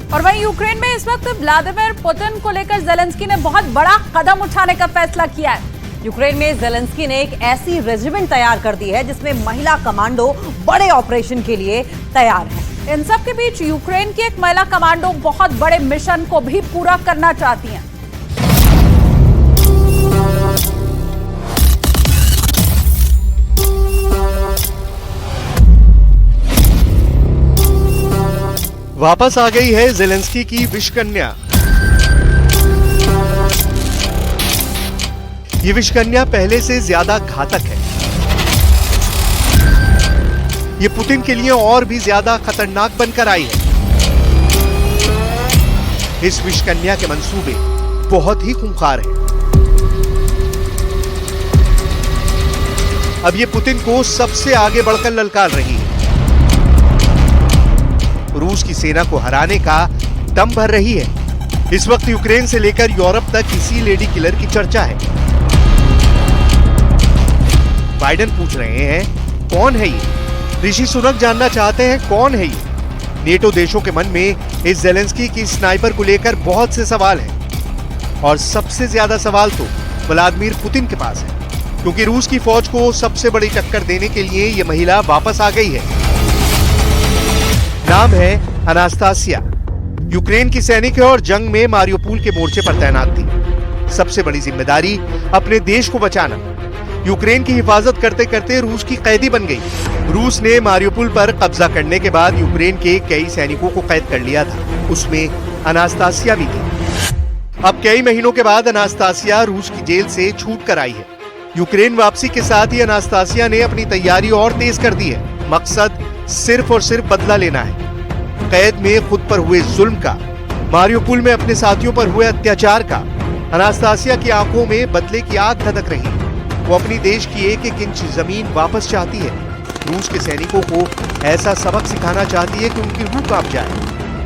और वहीं यूक्रेन में इस वक्त व्लादिमीर पुतिन को लेकर ज़ेलेंस्की ने बहुत बड़ा कदम उठाने का फैसला किया है। यूक्रेन में ज़ेलेंस्की ने एक ऐसी रेजिमेंट तैयार कर दी है जिसमें महिला कमांडो बड़े ऑपरेशन के लिए तैयार है। इन सब के बीच यूक्रेन की एक महिला कमांडो बहुत बड़े मिशन को भी पूरा करना चाहती हैं। वापस आ गई है ज़ेलेंस्की की विषकन्या। ये विषकन्या पहले से ज्यादा घातक है। ये पुतिन के लिए और भी ज्यादा खतरनाक बनकर आई है। इस विषकन्या के मंसूबे बहुत ही खूंखार हैं। अब ये पुतिन को सबसे आगे बढ़कर ललकार रही है। रूस की सेना को हराने का दम भर रही है। इस वक्त यूक्रेन से लेकर यूरोप तक इसी लेडी किलर की चर्चा है। बाइडेन पूछ रहे हैं कौन है ये? ऋषि सुनक जानना चाहते हैं कौन है ये? नेटो देशों के मन में इस ज़ेलेंस्की की स्नाइपर को लेकर बहुत से सवाल हैं और सबसे ज्यादा सवाल तो व्लादिमीर पुतिन के पास है, क्योंकि रूस की फौज को सबसे बड़ी टक्कर देने के लिए ये महिला वापस आ गई है। नाम है अनास्तासिया। यूक्रेन की सैनिक है और जंग में मारियोपोल के मोर्चे पर तैनात थी। सबसे बड़ी जिम्मेदारी अपने देश को बचाना। यूक्रेन की हिफाजत करते करते रूस की कैदी बन गई। रूस ने मारियोपोल पर कब्जा करने के बाद यूक्रेन के कई सैनिकों को कैद कर लिया था, उसमें अनास्तासिया भी थी। अब कई महीनों के बाद अनास्तासिया रूस की जेल से छूट कर आई है। यूक्रेन वापसी के साथ ही अनास्तासिया ने अपनी तैयारी और तेज कर दी है। मकसद सिर्फ और सिर्फ बदला लेना है। कैद में खुद पर हुए जुल्म का, मारियोपोल में अपने साथियों पर हुए अत्याचार का। अनास्तासिया की आंखों में बदले की आग धधक रही है। वो अपनी देश की एक एक इंच जमीन वापस चाहती है। रूस के सैनिकों को ऐसा सबक सिखाना चाहती है कि उनकी रूह कांप जाए।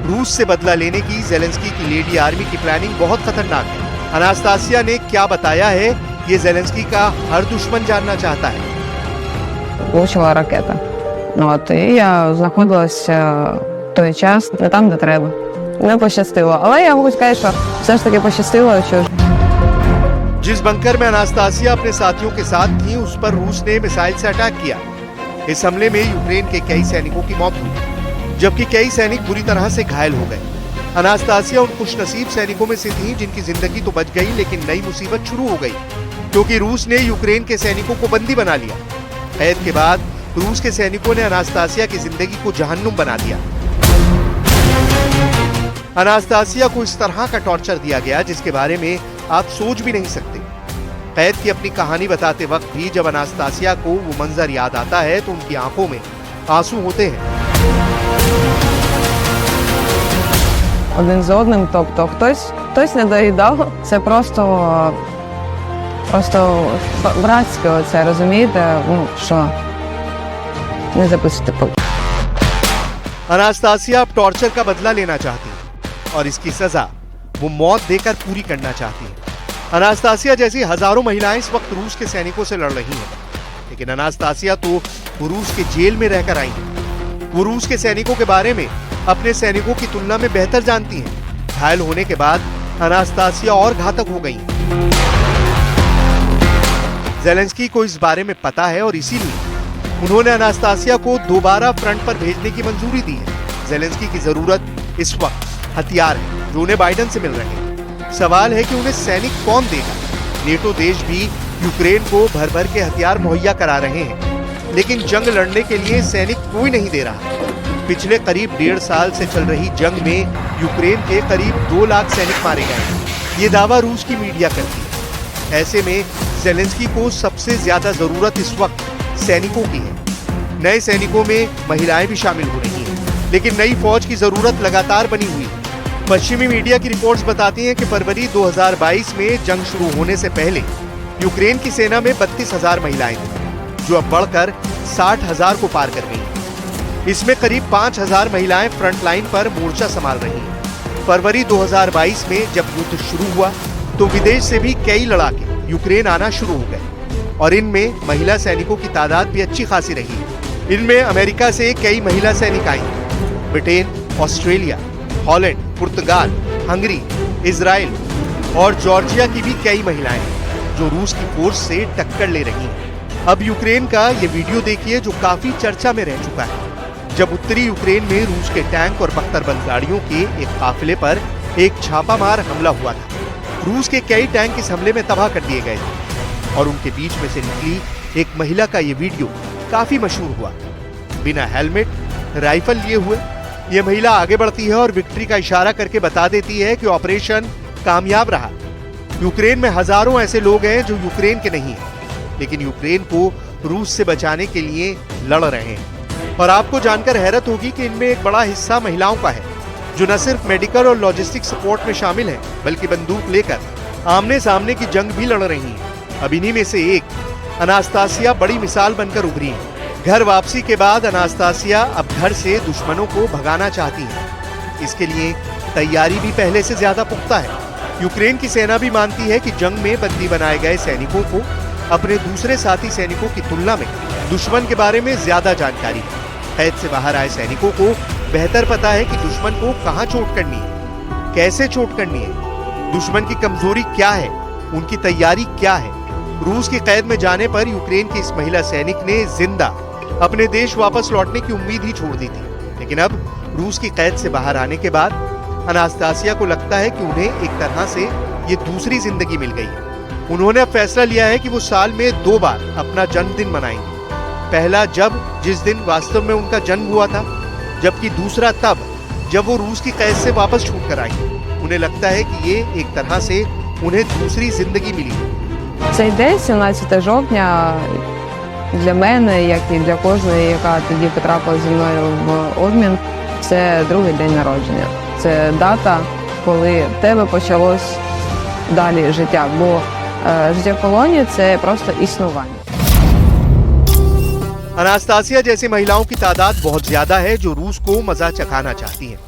रूस से बदला लेने की ज़ेलेंस्की की लेडी आर्मी की प्लानिंग बहुत खतरनाक है। अनास्तासिया ने क्या बताया है, ये ज़ेलेंस्की का हर दुश्मन जानना चाहता है। Влучила ракета. От, і я знаходилась в той час не там, де треба. Не пощастило. Але я можу сказати, що все ж таки пощастило, що जिस बंकर में अनास्तासिया अपने साथियों के साथ थी, उस पर रूस ने मिसाइल से अटैक किया। इस हमले में यूक्रेन के कई सैनिकों की मौत हुई, जबकि कई सैनिक बुरी तरह से घायल हो गए। अनास्तासिया उन खुशनसीब सैनिकों में से थी जिनकी जिंदगी तो बच गई, लेकिन नई मुसीबत शुरू हो गई, क्योंकि रूस ने यूक्रेन के सैनिकों को बंदी बना लिया। कैद के बाद रूस के सैनिकों ने अनास्तासिया की जिंदगी को जहन्नुम बना दिया। अनास्तासिया को इस तरह का टॉर्चर दिया गया जिसके बारे में आप सोच भी नहीं सकते। कैद की अपनी कहानी बताते वक्त भी जब अनास्तासिया को वो मंजर याद आता है तो उनकी आंखों में आंसू होते हैं। один з одним, тобто хтось не доїдав. Це просто братське оце, розумієте, ну, що не записуйте. अनास्तासिया अब टॉर्चर का बदला लेना चाहती है और इसकी सजा वो मौत देकर पूरी करना चाहती है। अनास्तासिया जैसी हजारों महिलाएं इस वक्त रूस के सैनिकों से लड़ रही हैं, लेकिन अनास्तासिया तो रूस के जेल में रहकर आई हैं। वो रूस के सैनिकों के बारे में अपने सैनिकों की तुलना में बेहतर जानती हैं। घायल होने के बाद अनास्तासिया और घातक हो गई। ज़ेलेंस्की को इस बारे में पता है और इसीलिए उन्होंने अनास्तासिया को दोबारा फ्रंट पर भेजने की मंजूरी दी है। ज़ेलेंस्की की जरूरत इस वक्त हथियार है जो उन्हें बाइडेन से मिल रहे हैं। सवाल है कि उन्हें सैनिक कौन देगा। नेटो देश भी यूक्रेन को भर भर के हथियार मुहैया करा रहे हैं, लेकिन जंग लड़ने के लिए सैनिक कोई नहीं दे रहा। पिछले करीब 1.5 साल से चल रही जंग में यूक्रेन के करीब 2 लाख सैनिक मारे गए। ये दावा रूस की मीडिया करती है। ऐसे में ज़ेलेंस्की को सबसे ज्यादा जरूरत इस वक्त सैनिकों की है। नए सैनिकों में महिलाएं भी शामिल हो रही हैं, लेकिन नई फौज की जरूरत लगातार बनी हुई है। पश्चिमी मीडिया की रिपोर्ट्स बताती हैं कि फरवरी 2022 में जंग शुरू होने से पहले यूक्रेन की सेना में 32,000 महिलाएं थीं, जो अब बढ़कर 60,000 को पार कर गई। इसमें करीब 5,000 महिलाएं फ्रंट लाइन पर मोर्चा संभाल रही हैं। फरवरी 2022 में जब युद्ध शुरू हुआ तो विदेश से भी कई लड़ाके यूक्रेन आना शुरू हो गए और इनमें महिला सैनिकों की तादाद भी अच्छी खासी रही है। इनमें अमेरिका से कई महिला सैनिक आई, ब्रिटेन, ऑस्ट्रेलिया, हॉलैंड, पुर्तगाल, हंगरी, इजराइल और जॉर्जिया की भी कई महिलाएं हैं जो रूस की फोर्स से टक्कर ले रही हैं। अब यूक्रेन का ये वीडियो देखिए जो काफी चर्चा में रह चुका है, जब उत्तरी यूक्रेन में रूस के टैंक और बख्तरबंद गाड़ियों के एक काफिले पर एक छापामार हमला हुआ था। रूस के कई टैंक इस हमले में तबाह कर दिए गए थे और उनके बीच में से निकली एक महिला का ये वीडियो काफी मशहूर हुआ। बिना हेलमेट, राइफल लिए हुए ये महिला आगे बढ़ती है और विक्ट्री का इशारा करके बता देती है कि ऑपरेशन कामयाब रहा। यूक्रेन में हजारों ऐसे लोग हैं जो यूक्रेन के नहीं हैं, लेकिन यूक्रेन को रूस से बचाने के लिए लड़ रहे हैं। और आपको जानकर हैरत होगी कि इनमें एक बड़ा हिस्सा महिलाओं का है जो न सिर्फ मेडिकल और लॉजिस्टिक सपोर्ट में शामिल हैं, बल्कि बंदूक लेकर आमने सामने की जंग भी लड़ रही हैं। अब इन्हीं में से एक अनास्तासिया बड़ी मिसाल बनकर उभरी है। घर वापसी के बाद अनास्तासिया अब घर से दुश्मनों को भगाना चाहती है। इसके लिए तैयारी भी पहले से ज्यादा पुख्ता है। यूक्रेन की सेना भी मानती है कि जंग में बंदी बनाए गए सैनिकों को अपने दूसरे साथी सैनिकों की तुलना में दुश्मन के बारे में ज्यादा जानकारी है। कैद से बाहर आए सैनिकों को बेहतर पता है कि दुश्मन को कहां चोट करनी है, कैसे चोट करनी है, दुश्मन की कमजोरी क्या है, उनकी तैयारी क्या है। रूस की कैद में जाने पर यूक्रेन की इस महिला सैनिक ने जिंदा अपने देश वापस लौटने की उम्मीद ही छोड़ दी थी। लेकिन अब रूस की कैद से बाहर आने के बाद अनास्तासिया को लगता है कि उन्हें एक तरह से ये दूसरी जिंदगी मिल गई है। उन्होंने अब फैसला लिया है कि वो साल में 2 बार अपना जन्मदिन मनाएंगे। पहला जिस दिन वास्तव में उनका जन्म हुआ था, जबकि दूसरा तब जब वो रूस की कैद से वापस छूट कर आएंगे। उन्हें लगता है कि ये एक तरह से उन्हें दूसरी जिंदगी मिली है। Цей день, 17 жовтня, для мене, як і для кожної, яка тоді потрапила зі мною в обмін, це другий день народження. Це дата, коли в тебе почалось далі життя, бо життя в полоні – це просто існування. अनास्तासिया जैसी महिलाओं की तादाद बहुत ज्यादा है जो रूस को मजा चखाना चाहती हैं,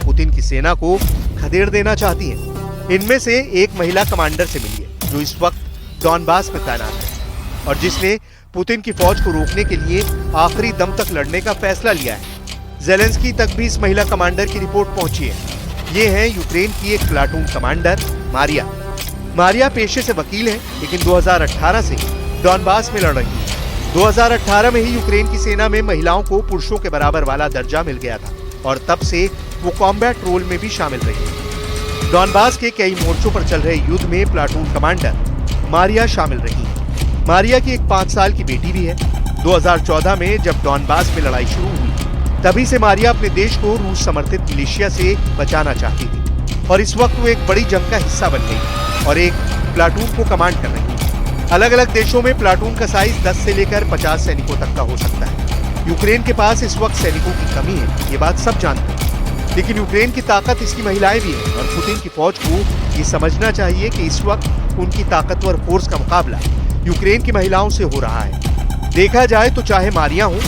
पुतिन की सेना को खदेड़ देना चाहती हैं। इनमें से एक महिला कमांडर से मिली है जो इस वक्त डॉनबास में तैनात है और जिसने पुतिन की फौज को रोकने के लिए आखिरी दम तक लड़ने का फैसला लिया है। ज़ेलेंस्की तक भी इस महिला कमांडर की रिपोर्ट पहुंची है। ये है यूक्रेन की एक प्लाटून कमांडर मारिया। मारिया पेशे से वकील है, लेकिन 2018 से डॉनबास में लड़ रही है। 2018 में ही यूक्रेन की सेना में महिलाओं को पुरुषों के बराबर वाला दर्जा मिल गया था और तब से वो कॉम्बैट रोल में भी शामिल रही है। डॉनबास के कई मोर्चों पर चल रहे युद्ध में प्लाटून कमांडर मारिया शामिल रही है। मारिया की एक 5 साल की बेटी भी है। 2014 में जब डॉनबास में लड़ाई शुरू हुई, तभी से मारिया अपने देश को रूस समर्थित मिलिशिया से बचाना चाहती थी और इस वक्त वो एक बड़ी जंग का हिस्सा बन गई और एक प्लाटून को कमांड कर रही है। अलग अलग देशों में प्लाटून का साइज 10 से लेकर 50 सैनिकों तक का हो सकता है। यूक्रेन के पास इस वक्त सैनिकों की कमी है, ये बात सब जानते हैं, लेकिन यूक्रेन की ताकत इसकी महिलाएं भी हैं और पुतिन की फौज को ये समझना चाहिए कि इस वक्त उनकी ताकतवर फोर्स का मुकाबला यूक्रेन की महिलाओं से हो रहा है। देखा जाए तो चाहे मारिया हो,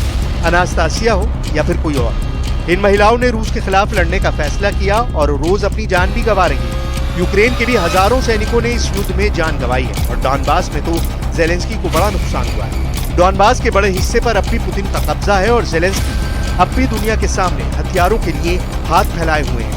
अनास्तासिया हो या फिर कोई और, इन महिलाओं ने रूस के खिलाफ लड़ने का फैसला किया और रोज अपनी जान भी गंवा रही है। यूक्रेन के भी हजारों सैनिकों ने इस युद्ध में जान गंवाई है और डॉनबास में तो ज़ेलेंस्की को बड़ा नुकसान हुआ है। डॉनबास के बड़े हिस्से पर अब भी पुतिन का कब्जा है और ज़ेलेंस्की अब भी दुनिया के सामने हथियारों के लिए हाथ फैलाए हुए हैं।